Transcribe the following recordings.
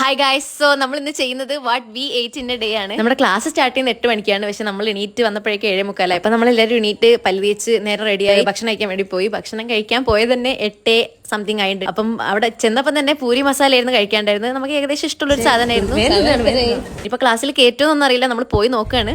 Hi guys, so നമ്മൾ ഇന്ന് ചെയ്യുന്നത് വാട്ട് വി എയ്റ്റിന്റെ ഡേ ആണ്. നമ്മുടെ ക്ലാസ് സ്റ്റാർട്ട് ചെയ്യുന്നത് 8 മണിക്കാണ്. പക്ഷെ നമ്മൾ എണീറ്റ് വന്നപ്പോഴേക്കും 7:45. അപ്പൊ നമ്മൾ എല്ലാവരും എണീറ്റ് പല്ല് തേച്ച് നേരെ റെഡിയായി ഭക്ഷണം കഴിക്കാൻ വേണ്ടി പോയി. ഭക്ഷണം കഴിക്കാൻ പോയത് തന്നെ 8 സംതിങ് ആയിട്ട്. അപ്പം അവിടെ ചെന്നപ്പം തന്നെ പൂരി മസാല ആയിരുന്നു കഴിക്കാണ്ടായിരുന്നത്. നമുക്ക് ഏകദേശം ഇഷ്ടമുള്ള ഒരു സാധനമായിരുന്നു. ഇപ്പൊ ക്ലാസ്സിൽ കയറ്റുമെന്നൊന്നും അറിയില്ല, നമ്മൾ പോയി നോക്കുകയാണ്.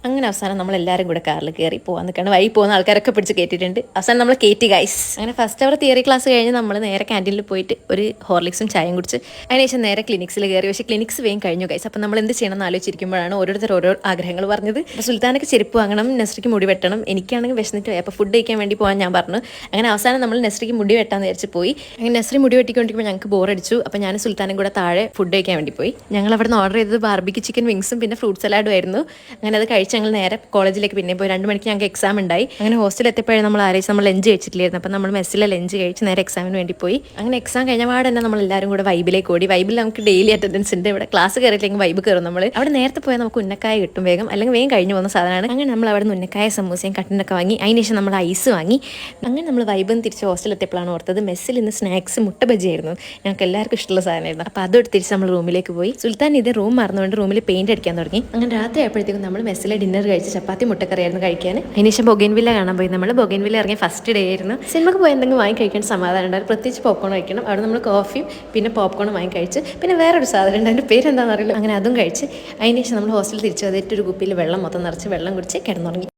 അങ്ങനെ അവസാനം നമ്മൾ എല്ലാവരും കൂടെ കാറിൽ കയറി പോകാൻ നിൽക്കുകയാണ്. വഴി പോകുന്ന ആൾക്കാരൊക്കെ പിടിച്ച് കയറ്റിയിട്ടുണ്ട്. അവസാനം നമ്മൾ കയറ്റി ഗൈസ്. അങ്ങനെ ഫസ്റ്റ് അവർ തിയറി ക്ലാസ് കഴിഞ്ഞ് നമ്മൾ നേരെ ക്യാൻറ്റീനിൽ പോയിട്ട് ഒരു ഹോർലിക്സും ചായയും കുടിച്ച് അതിനുശേഷം നേരെ ക്ലിനിക്സിൽ കയറി. പക്ഷേ ക്ലിനിക്സ് വേഗം കഴിഞ്ഞു ഗൈസ്. അപ്പം നമ്മൾ എന്ത് ചെയ്യണം എന്ന് ആലോചിച്ചിരിക്കുമ്പോഴാണ് ഓരോരുത്തർ ഓരോ ആഗ്രഹങ്ങൾ പറഞ്ഞത്. അപ്പോൾ സുൽത്താനൊക്കെ ചെരുപ്പ് വാങ്ങണം, നെസ്രിക്ക് മുടി വെട്ടണം. എനിക്കാണെങ്കിൽ വിശന്നിട്ട് പോയി. അപ്പോൾ ഫുഡ് കഴിക്കാൻ വേണ്ടി പോകാൻ ഞാൻ പറഞ്ഞു. അങ്ങനെ അവസാനം നമ്മൾ നെസ്രിക്ക് മുടി വെട്ടാന്ന് വിചാരിച്ച് പോയി. അങ്ങനെ നെസ്രി മുടി വെട്ടിക്കൊണ്ടിരിക്കുമ്പോൾ ഞങ്ങൾക്ക് ബോറടിച്ചു. അപ്പോൾ ഞാൻ സുൽത്താനും കൂടെ താഴെ ഫുഡ് കഴിക്കാൻ വേണ്ടി പോയി. ഞങ്ങൾ അവിടെ നിന്ന് ഓർഡർ ചെയ്തത് ബാർബിക്ക് ചിക്കൻ വിങ്സും പിന്നെ ഫ്രൂട്ട് സലാഡും ആയിരുന്നു. അങ്ങനെ അത് കഴിച്ച് ഞങ്ങൾ നേരെ കോളേജിലേക്ക് പിന്നെ പോയി. 2 മണിക്ക് ഞങ്ങൾക്ക് എക്സാം ഉണ്ടായി. അങ്ങനെ ഹോസ്റ്റലിൽ എത്തിയപ്പോഴേ നമ്മൾ ആലോചിച്ച് നമ്മൾ ലഞ്ച് കഴിച്ചിട്ടില്ലായിരുന്നു. അപ്പം നമ്മൾ മെസ്സിലെ ലഞ്ച് കഴിച്ച് നേരെ എക്സാമിന് വേണ്ടി പോയി. അങ്ങനെ എക്സാം കഴിഞ്ഞ പാടെ തന്നെ നമ്മൾ എല്ലാവരും കൂടെ വൈബിലേക്ക് ഓടി. വൈബിൽ നമുക്ക് ഡെയിലി അറ്റൻഡൻസ് ഉണ്ട്. ഇവിടെ ക്ലാസ് കയറിയില്ലെങ്കിൽ വൈബ് കയറും. നമ്മൾ അവിടെ നേരത്തെ പോയാൽ നമുക്ക് ഉന്നക്കായ കിട്ടും വേഗം, അല്ലെങ്കിൽ വേഗം കഴിഞ്ഞു പോകുന്ന സാധനമാണ്. അങ്ങനെ നമ്മൾ അവിടെ നിന്ന് ഉന്നക്കായ സമൂസയും കട്ടനൊക്കെ വാങ്ങി. അതിനുശേഷം നമ്മൾ ഐസ് വാങ്ങി. അങ്ങനെ നമ്മൾ വൈബും തിരിച്ച് ഹോസ്റ്റലിൽ എത്തിയപ്പോഴാണ് ഓർത്തത് മെസ്സിൽ ഇന്ന് സ്നാക്സ് മുട്ട ബജി ആയിരുന്നു. ഞങ്ങൾക്ക് എല്ലാവർക്കും ഇഷ്ടമുള്ള സാധനമായിരുന്നു. അപ്പോൾ അതൊട്ട് തിരിച്ച് നമ്മൾ റൂമിലേക്ക് പോയി. സുൽത്താൻ ഇത് റൂം മറന്നുകൊണ്ട് റൂമിൽ പെയിന്റ് അടിക്കാൻ തുടങ്ങി. അങ്ങനെ രാത്രി ആയപ്പോഴത്തേക്കും നമ്മൾ മെസ്സിലെ ഡിന്നർ കഴിച്ച് ചപ്പാത്തി മുട്ടക്കറിയായിരുന്നു കഴിക്കാൻ. അതിനുശേഷം ബൊഗൈൻവില്ല കാണാൻ പോയി. നമ്മൾ ബൊഗൈൻവില്ല ഇറങ്ങിയ ഫസ്റ്റ് ഡേ ആയിരുന്നു. സിനിമക്ക് പോയി എന്തെങ്കിലും വാങ്ങി കഴിക്കാൻ സമാധാനം ഉണ്ടായിരുന്നു. പ്രത്യേകിച്ച് പോപ്കോൺ കഴിക്കണം. അവിടെ നമ്മൾ കോഫിയും പിന്നെ പോപ്കോണും വാങ്ങി കഴിച്ച് പിന്നെ വേറൊരു സാധനം ഉണ്ട്, അതിൻ്റെ പേരെന്താണെന്ന് അറിയില്ല. അങ്ങനെ അതും കഴിച്ച് അതിനുശേഷം നമ്മൾ ഹോസ്റ്റലിൽ തിരിച്ചു വന്നിട്ട് ഒരു കുപ്പിയിൽ വെള്ളം മൊത്തം നിറച്ച് വെള്ളം കുടിച്ച് കിടന്നുറങ്ങി.